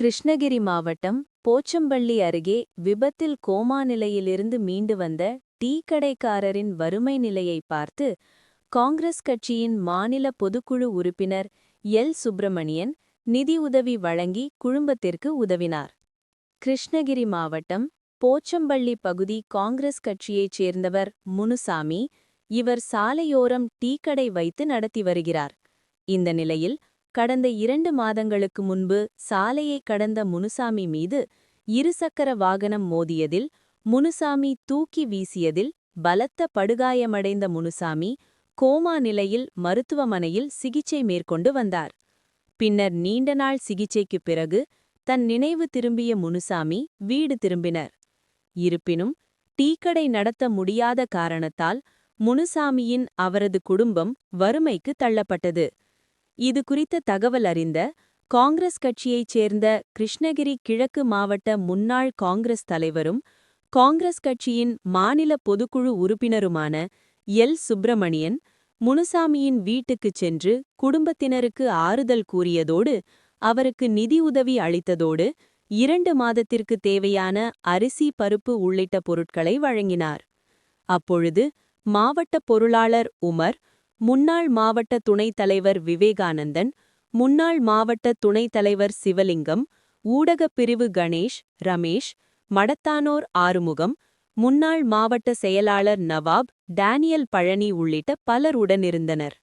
கிருஷ்ணகிரி மாவட்டம் போச்சம்பள்ளி அருகே விபத்தில் கோமா நிலையிலிருந்து மீண்டு வந்த டீ கடைக்காரரின் வறுமை நிலையை பார்த்து காங்கிரஸ் கட்சியின் மாநில பொதுக்குழு உறுப்பினர் எல் சுப்பிரமணியன் நிதியுதவி வழங்கி குடும்பத்திற்கு உதவினார். கிருஷ்ணகிரி மாவட்டம் போச்சம்பள்ளி பகுதி காங்கிரஸ் கட்சியைச் சேர்ந்தவர் முனுசாமி. இவர் சாலையோரம் டீக்கடை வைத்து நடத்தி வருகிறார். இந்த நிலையில் கடந்த 2 மாதங்களுக்கு முன்பு சாலையை கடந்த முனுசாமி மீது இருசக்கர வாகனம் மோதியதில் முனுசாமி தூக்கி வீசியதில் பலத்த படுகாயமடைந்த முனுசாமி கோமா நிலையில் மருத்துவமனையில் சிகிச்சை மேற்கொண்டு வந்தார். பின்னர் நீண்ட நாள் சிகிச்சைக்குப் பிறகு தன் நினைவு திரும்பிய முனுசாமி வீடு திரும்பினர். இருப்பினும் டீக்கடை நடத்த முடியாத காரணத்தால் முனுசாமியின் அவரது குடும்பம் வறுமைக்கு தள்ளப்பட்டது. இது குறித்த தகவல் அறிந்த காங்கிரஸ் கட்சியைச் சேர்ந்த கிருஷ்ணகிரி கிழக்கு மாவட்ட முன்னாள் காங்கிரஸ் தலைவரும் காங்கிரஸ் கட்சியின் மாநில பொதுக்குழு உறுப்பினருமான எல் சுப்பிரமணியன் முனுசாமியின் வீட்டுக்குச் சென்று குடும்பத்தினருக்கு ஆறுதல் கூறியதோடு அவருக்கு நிதியுதவி அளித்ததோடு 2 மாதத்திற்கு தேவையான அரிசி பருப்பு உள்ளிட்ட பொருட்களை வழங்கினார். அப்பொழுது மாவட்ட பொருளாளர் உமர், முன்னாள் மாவட்ட துணைத் தலைவர் விவேகானந்தன், முன்னாள் மாவட்ட துணைத் தலைவர் சிவலிங்கம், ஊடகப் பிரிவு கணேஷ், ரமேஷ், மடத்தானோர் ஆறுமுகம், முன்னாள் மாவட்ட செயலாளர் நவாப், டேனியல் பழனி உள்ளிட்ட பலர் உடனிருந்தனர்.